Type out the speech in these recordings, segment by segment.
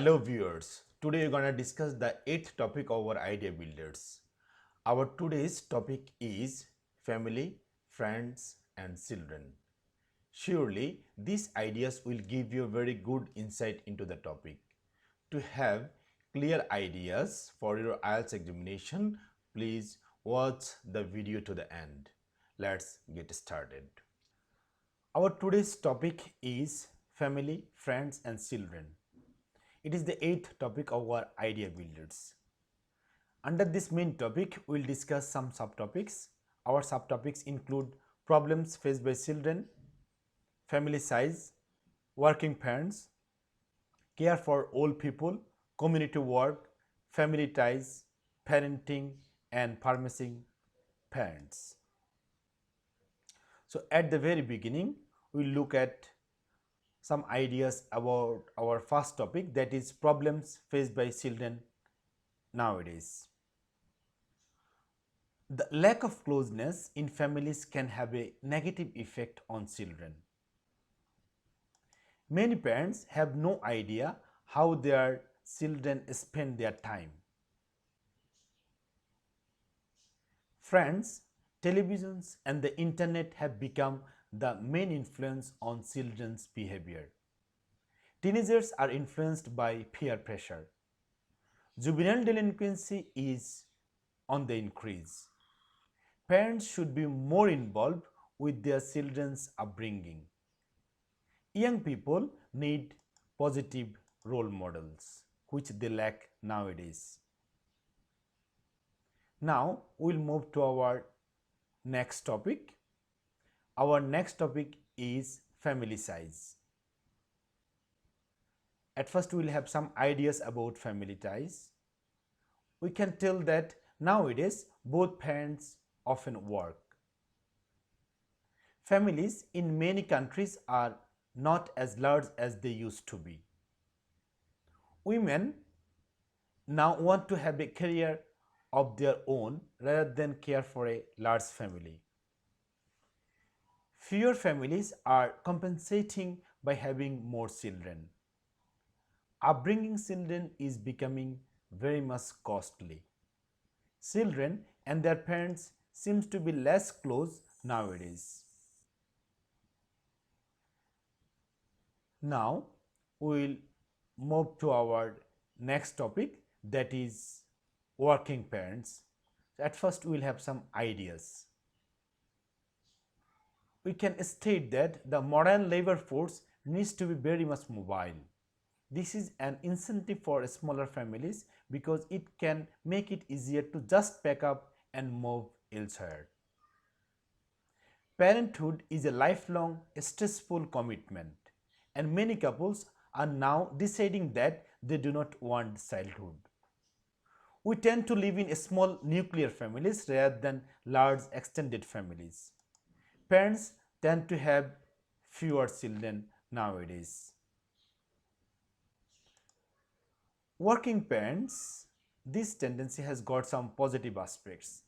Hello viewers, today we're going to discuss the eighth topic of our idea builders. Our today's topic is family, friends and children. Surely these ideas will give you very good insight into the topic. To have clear ideas for your IELTS examination, please watch the video to the end. Let's get started. Our today's topic is family, friends and children. It is the eighth topic of our idea builders. Under this main topic, we will discuss some subtopics. Our subtopics include problems faced by children, family size, working parents, care for old people, community work, family ties, parenting and promising parents. So at the very beginning, we will look at some ideas about our first topic, that is problems faced by children nowadays. The lack of closeness in families can have a negative effect on children. Many parents have no idea how their children spend their time. Friends, televisions and the internet have become the main influence on children's behavior. Teenagers are influenced by peer pressure. Juvenile delinquency is on the increase. Parents should be more involved with their children's upbringing. Young people need positive role models, which they lack nowadays. Now we'll move to our next topic. Our next topic is family size. At first we'll have some ideas about family ties. We can tell that nowadays both parents often work. Families in many countries are not as large as they used to be. Women now want to have a career of their own rather than care for a large family. Fewer families are compensating by having more children. Upbringing children is becoming very much costly. Children and their parents seems to be less close nowadays. Now we will move to our next topic, that is working parents. At first we will have some ideas. We can state that the modern labor force needs to be very much mobile. This is an incentive for smaller families because it can make it easier to just pack up and move elsewhere. Parenthood is a lifelong, stressful commitment, and many couples are now deciding that they do not want childhood. We tend to live in small nuclear families rather than large extended families. Parents tend to have fewer children nowadays. Working parents, this tendency has got some positive aspects.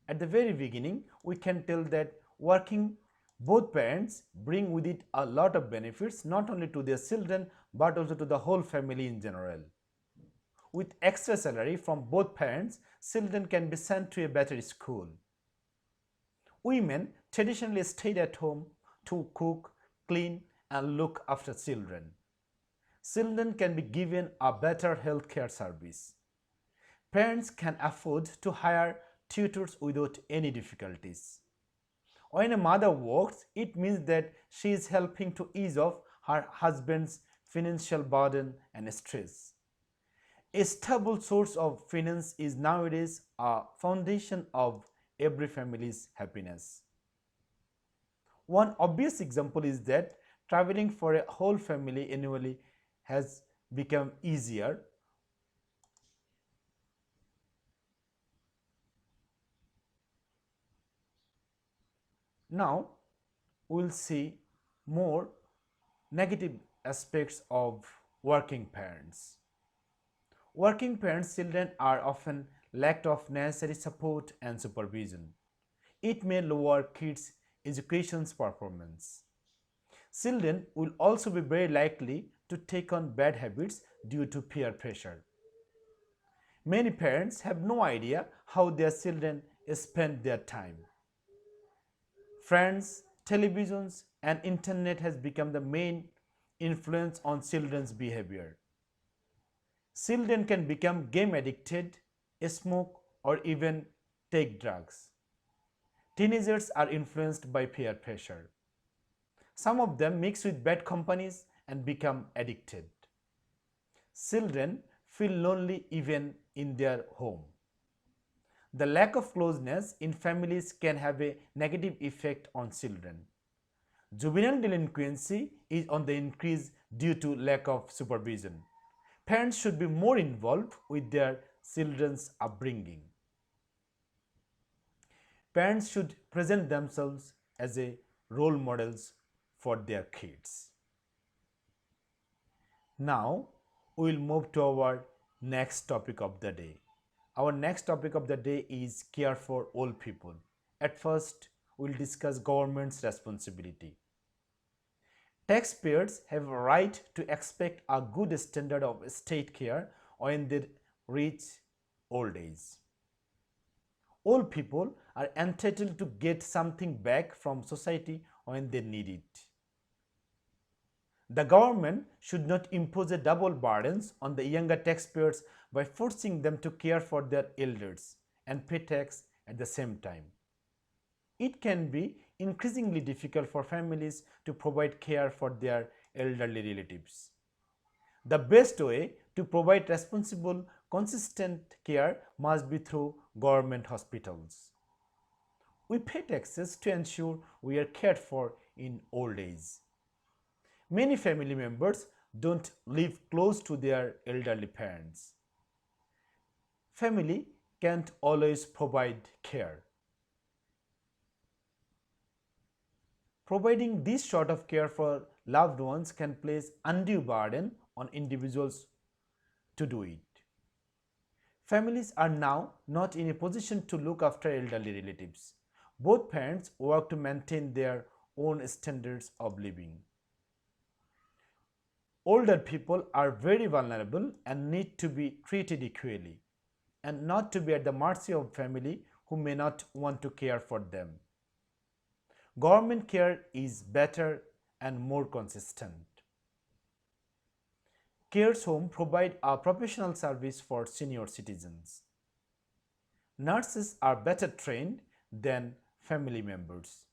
At the very beginning, we can tell that working both parents bring with it a lot of benefits, not only to their children but also to the whole family in general. With extra salary from both parents, children can be sent to a better school. Women traditionally stayed at home to cook, clean and look after children. Children can be given a better healthcare service. Parents can afford to hire tutors without any difficulties. When a mother works, it means that she is helping to ease off her husband's financial burden and stress. A stable source of finance is nowadays a foundation of every family's happiness. One obvious example is that traveling for a whole family annually has become easier. Now we will see more negative aspects of working parents. Working parents' children are often lacked of necessary support and supervision. It may lower kids' education's performance. Children will also be very likely to take on bad habits due to peer pressure. Many parents have no idea how their children spend their time. Friends, televisions, and internet has become the main influence on children's behavior. Children can become game addicted, smoke, or even take drugs. Teenagers are influenced by peer pressure. Some of them mix with bad companies and become addicted. Children feel lonely even in their home. The lack of closeness in families can have a negative effect on children. Juvenile delinquency is on the increase due to lack of supervision. Parents should be more involved with their children's upbringing. Parents should present themselves as a role models for their kids. Now we will move to our next topic of the day. Our next topic of the day is care for old people. At first, we will discuss government's responsibility. Taxpayers have a right to expect a good standard of state care when they reach old age. Old people are entitled to get something back from society when they need it. The government should not impose a double burdens on the younger taxpayers by forcing them to care for their elders and pay tax at the same time. It can be increasingly difficult for families to provide care for their elderly relatives. The best way to provide responsible, consistent care must be through government hospitals. We pay taxes to ensure we are cared for in old age. Many family members don't live close to their elderly parents. Family can't always provide care. Providing this sort of care for loved ones can place undue burden on individuals to do it. Families are now not in a position to look after elderly relatives. Both parents work to maintain their own standards of living. Older people are very vulnerable and need to be treated equally and not to be at the mercy of family who may not want to care for them. Government care is better and more consistent. Care homes provide a professional service for senior citizens. Nurses are better trained than family members.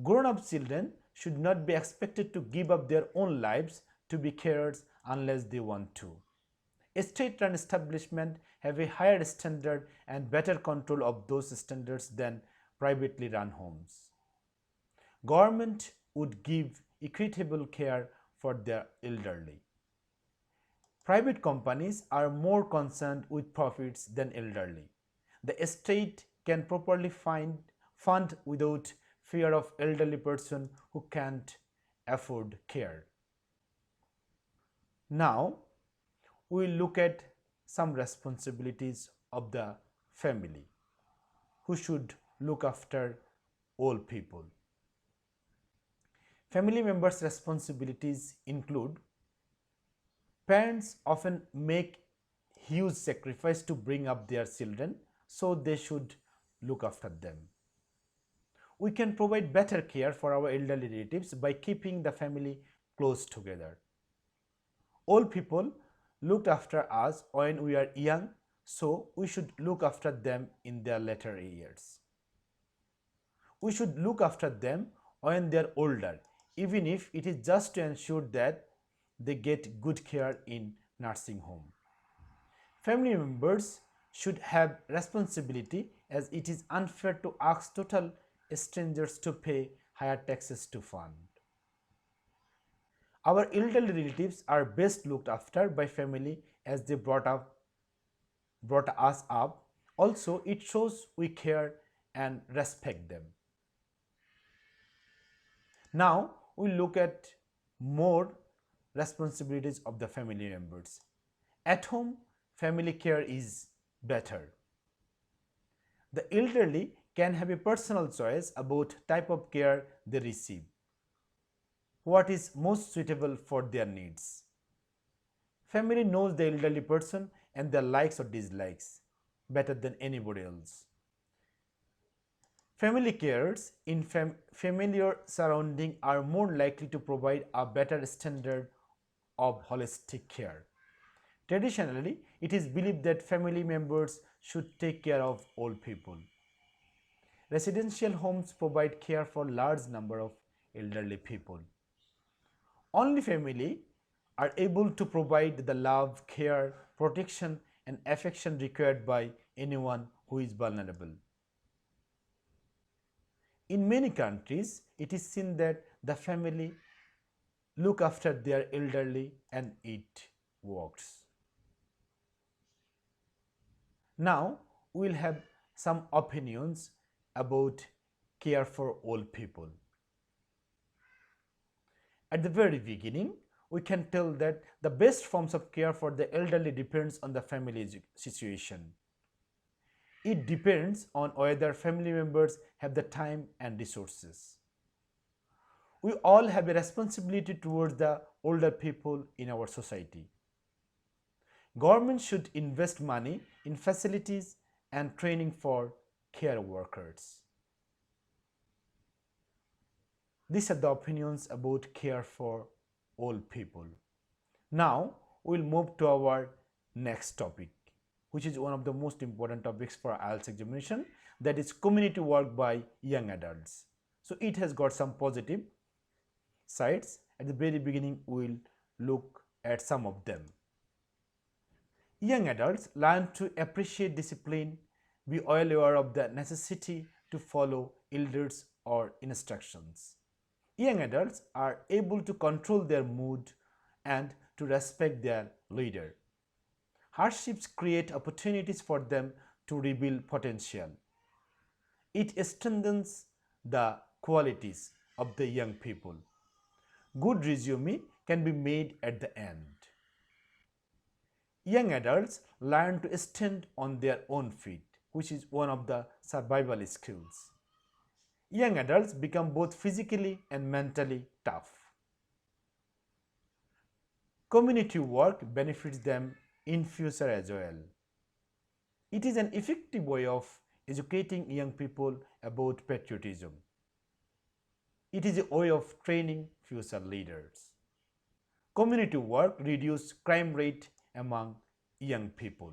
Grown-up children should not be expected to give up their own lives to be carers unless they want to. State-run establishments have a higher standard and better control of those standards than privately run homes. Government would give equitable care for their elderly. Private companies are more concerned with profits than elderly. The state can properly fund without fear of elderly person who can't afford care. Now, we will look at some responsibilities of the family who should look after old people. Family members' responsibilities include parents often make huge sacrifice to bring up their children, so they should look after them. We can provide better care for our elderly relatives by keeping the family close together. Old people looked after us when we are young, so we should look after them in their later years. We should look after them when they are older, even if it is just to ensure that they get good care in nursing home. Family members should have responsibility as it is unfair to ask total strangers to pay higher taxes to fund. Our elderly relatives are best looked after by family as they brought us up. Also, it shows we care and respect them. Now, we look at more responsibilities of the family members. At home, family care is better. The elderly can have a personal choice about type of care they receive. what is most suitable for their needs. Family knows the elderly person and their likes or dislikes better than anybody else. Family carers in familiar surroundings are more likely to provide a better standard of holistic care. Traditionally, it is believed that family members should take care of old people. Residential homes provide care for large number of elderly people. Only family are able to provide the love, care, protection and affection required by anyone who is vulnerable. In many countries, it is seen that the family look after their elderly and it works. Now we will have some opinions about care for old people. At the very beginning, we can tell that the best forms of care for the elderly depends on the family situation. It depends on whether family members have the time and resources. We all have a responsibility towards the older people in our society. Government should invest money in facilities and training for care workers. These are the opinions about care for old people. Now we'll move to our next topic, which is one of the most important topics for Ielts examination, that is community work by young adults. So it has got some positive sides. At the very beginning, we'll look at some of them. Young adults learn to appreciate discipline, be well aware of the necessity to follow elders or instructions. Young adults are able to control their mood and to respect their leader. Hardships create opportunities for them to reveal potential. It strengthens the qualities of the young people. Good resume can be made at the end. Young adults learn to stand on their own feet, which is one of the survival skills. Young adults become both physically and mentally tough. Community work benefits them in future as well. It is an effective way of educating young people about patriotism. It is a way of training future leaders. Community work reduces crime rate among young people.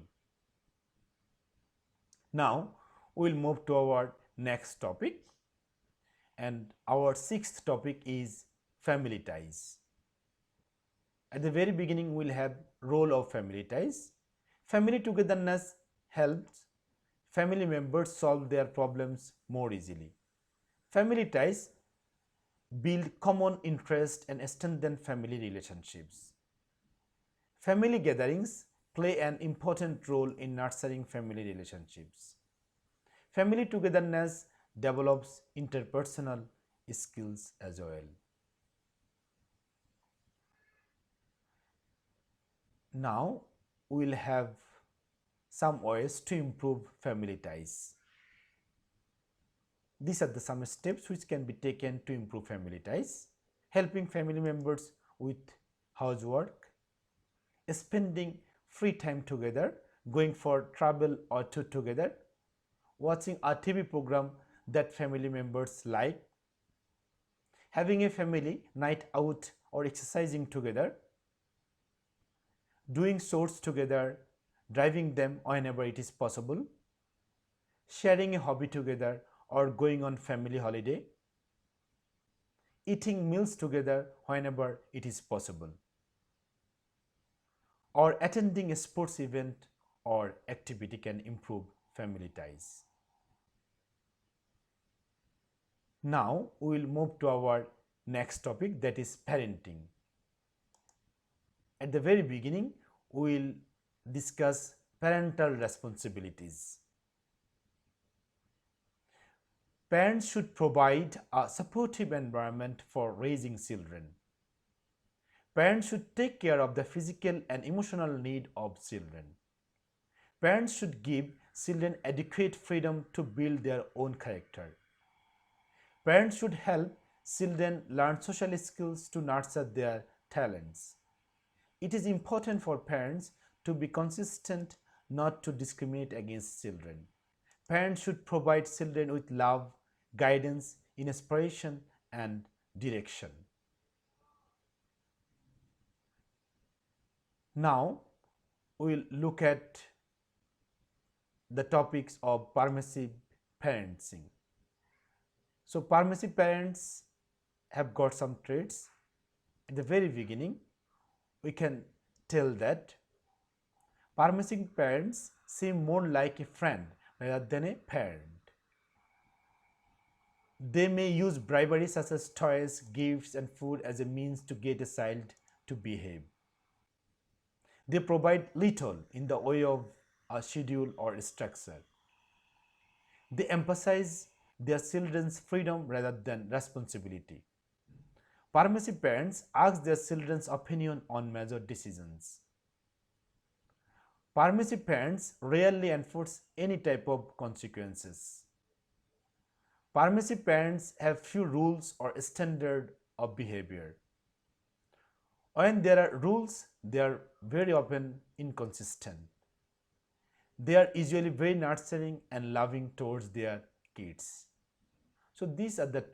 Now we will move to our next topic, and our sixth topic is family ties. At the very beginning, we will have role of family ties. Family togetherness helps family members solve their problems more easily. Family ties build common interest and strengthen family relationships. Family gatherings play an important role in nurturing family relationships. Family togetherness develops interpersonal skills as well. Now we will have some ways to improve family ties. These are the some steps which can be taken to improve family ties: helping family members with housework, spending free time together, going for travel or tour together, watching a TV program that family members like, having a family night out or exercising together, doing chores together, driving them whenever it is possible, sharing a hobby together or going on family holiday, eating meals together whenever it is possible, or attending a sports event or activity can improve family ties. Now we will move to our next topic, that is parenting. At the very beginning, we will discuss parental responsibilities. Parents should provide a supportive environment for raising children. Parents should take care of the physical and emotional need of children. Parents should give children adequate freedom to build their own character. Parents should help children learn social skills to nurture their talents. It is important for parents to be consistent, not to discriminate against children. Parents should provide children with love, guidance, inspiration, and direction. Now, we'll look at the topics of permissive parenting. So, permissive parents have got some traits. At the very beginning, we can tell that permissive parents seem more like a friend rather than a parent. They may use bribery such as toys, gifts, and food as a means to get a child to behave. They provide little in the way of a schedule or structure. They emphasize their children's freedom rather than responsibility. Permissive parents ask their children's opinion on major decisions. Permissive parents rarely enforce any type of consequences. Permissive parents have few rules or standard of behavior. When there are rules, they are very often inconsistent. They are usually very nurturing and loving towards their kids. So these are the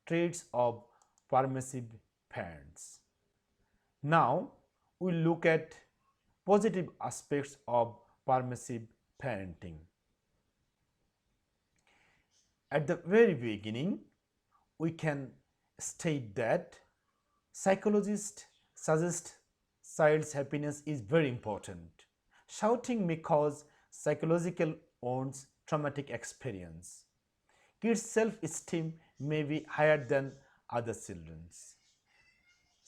traits of permissive parents. Now we look at positive aspects of permissive parenting. At the very beginning, we can state that psychologists suggest child's happiness is very important. Shouting may cause psychological wounds, traumatic experience. Kids' self-esteem may be higher than other children's.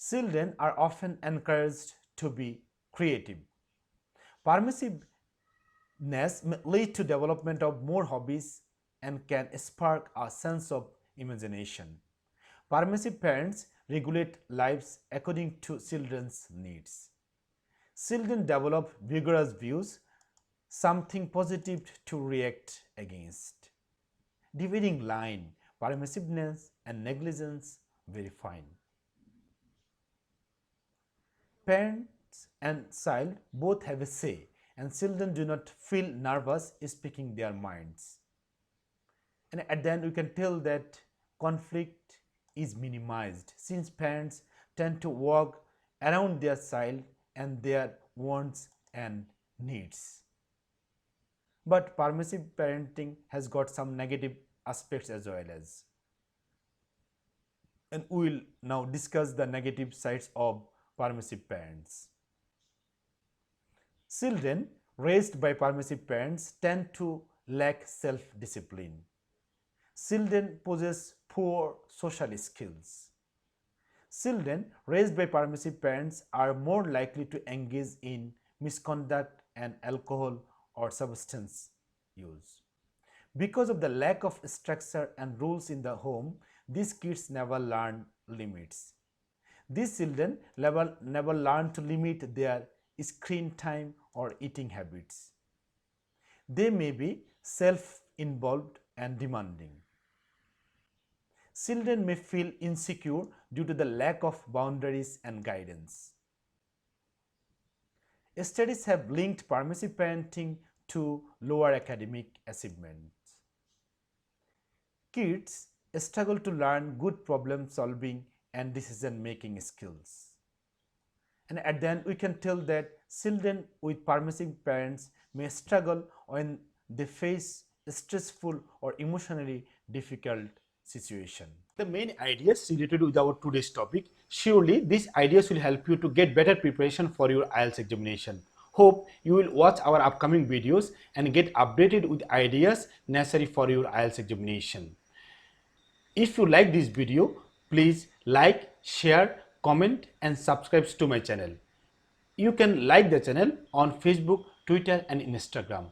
Children are often encouraged to be creative. Permissiveness may lead to development of more hobbies and can spark a sense of imagination. Permissive parents regulate lives according to children's needs. Children develop vigorous views, something positive to react against. Dividing line, permissiveness and negligence very fine. Parents and child both have a say, and children do not feel nervous speaking their minds. And at the end, we can tell that conflict is minimized since parents tend to work around their child and their wants and needs. But permissive parenting has got some negative aspects as well as. And we will now discuss the negative sides of permissive parents. Children raised by permissive parents tend to lack self-discipline. Children possess poor social skills. Children raised by permissive parents are more likely to engage in misconduct and alcohol or substance use. Because of the lack of structure and rules in the home, these kids never learn limits. These children never learn to limit their screen time or eating habits. They may be self-involved and demanding. Children may feel insecure due to the lack of boundaries and guidance. Studies have linked permissive parenting to lower academic achievements. Kids struggle to learn good problem solving and decision making skills. And at the end, we can tell that children with permissive parents may struggle when they face stressful or emotionally difficult situation. The main ideas related with our today's topic. Surely these ideas will help you to get better preparation for your IELTS examination. Hope you will watch our upcoming videos and get updated with ideas necessary for your IELTS examination. If you like this video, please like, share, comment and subscribe to my channel. You can like the channel on Facebook, Twitter and Instagram.